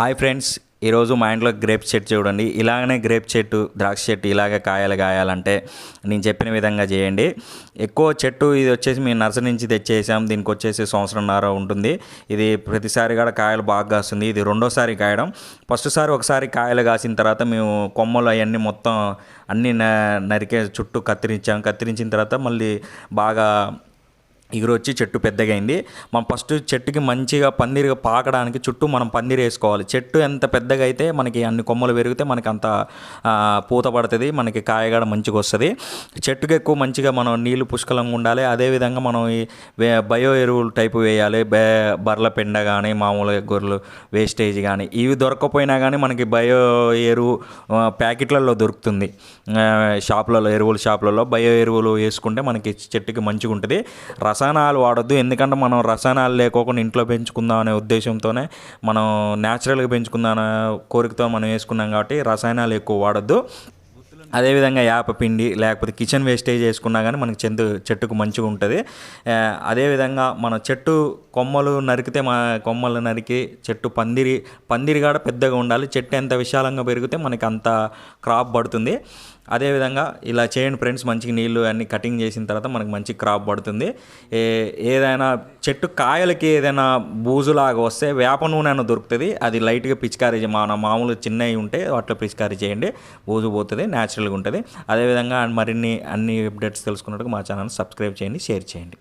Hi friends, ఈరోజు మా ఇంట్లో గ్రేప్ చెట్టు చూడండి. ఇలాగనే గ్రేప్ చెట్టు, ద్రాక్ష చెట్టు ఇలాగ కాయలు కాయాలంటే నేను చెప్పిన విధంగా చేయండి. ఎక్కువ చెట్టు ఇది వచ్చేసి మేము నర్సరీ నుంచి తెచ్చేసాం. దీనికి వచ్చేసి సంవత్సరంన్నర ఉంటుంది. ఇది ప్రతిసారి కూడా కాయలు బాగా కాస్తుంది. ఇది రెండోసారి కాయడం. ఫస్ట్ సారి ఒకసారి కాయలు కాసిన తర్వాత మేము కొమ్మలు అవన్నీ మొత్తం అన్నీ నరికే చుట్టూ కత్తిరించిన తర్వాత మళ్ళీ బాగా ఎగురొచ్చి చెట్టు పెద్దగైంది. మనం ఫస్ట్ చెట్టుకి మంచిగా పందిరిగా పాకడానికి చుట్టూ మనం పందిరి వేసుకోవాలి. చెట్టు ఎంత పెద్దగా అయితే మనకి అన్ని కొమ్మలు పెరిగితే మనకి అంత పూత పడుతుంది, మనకి కాయగాడ మంచిగా వస్తుంది. చెట్టుకి ఎక్కువ మంచిగా మనం నీళ్లు పుష్కలంగా ఉండాలి. అదేవిధంగా మనం ఈ బయో ఎరువులు టైపు వేయాలి. బర్ల పెండ కానీ మామూలుగా గొర్రెలు వేస్టేజ్ కానీ ఇవి దొరకకపోయినా కానీ మనకి బయో ఎరువు ప్యాకెట్లలో దొరుకుతుంది. ఎరువుల షాపులలో బయో ఎరువులు వేసుకుంటే మనకి చెట్టుకి మంచిగా ఉంటుంది. రసాయనాలు వాడొద్దు, ఎందుకంటే మనం రసాయనాలు లేకోకుండా ఇంట్లో పెంచుకుందాం అనే ఉద్దేశంతోనే మనం న్యాచురల్గా పెంచుకుందాం అనే కోరికతో మనం వేసుకున్నాం కాబట్టి రసాయనాలు ఎక్కువ వాడొద్దు. అదేవిధంగా పిండి లేకపోతే కిచెన్ వేస్టేజ్ వేసుకున్నా కానీ మనకి చెట్టుకు మంచిగా ఉంటుంది. అదేవిధంగా మన చెట్టు కొమ్మలు నరికి చెట్టు పందిరి కూడా పెద్దగా ఉండాలి. చెట్టు ఎంత విశాలంగా పెరిగితే మనకి అంత క్రాప్ పడుతుంది. అదేవిధంగా ఇలా చేయండి ఫ్రెండ్స్. మంచిగా నీళ్ళు అన్నీ కటింగ్ చేసిన తర్వాత మనకి మంచి క్రాప్ పడుతుంది. ఏదైనా చెట్టు కాయలకి ఏదైనా బూజులాగా వస్తే వేప నూనె అని దొరుకుతుంది. అది లైట్గా పిచికారీ మామూలు చిన్నవి ఉంటే అట్లా పిచికారీ చేయండి, బూజు పోతుంది, న్యాచురల్గా ఉంటుంది. అదేవిధంగా అన్ని అప్డేట్స్ తెలుసుకున్నట్టుగా మా ఛానల్ సబ్స్క్రైబ్ చేయండి, షేర్ చేయండి.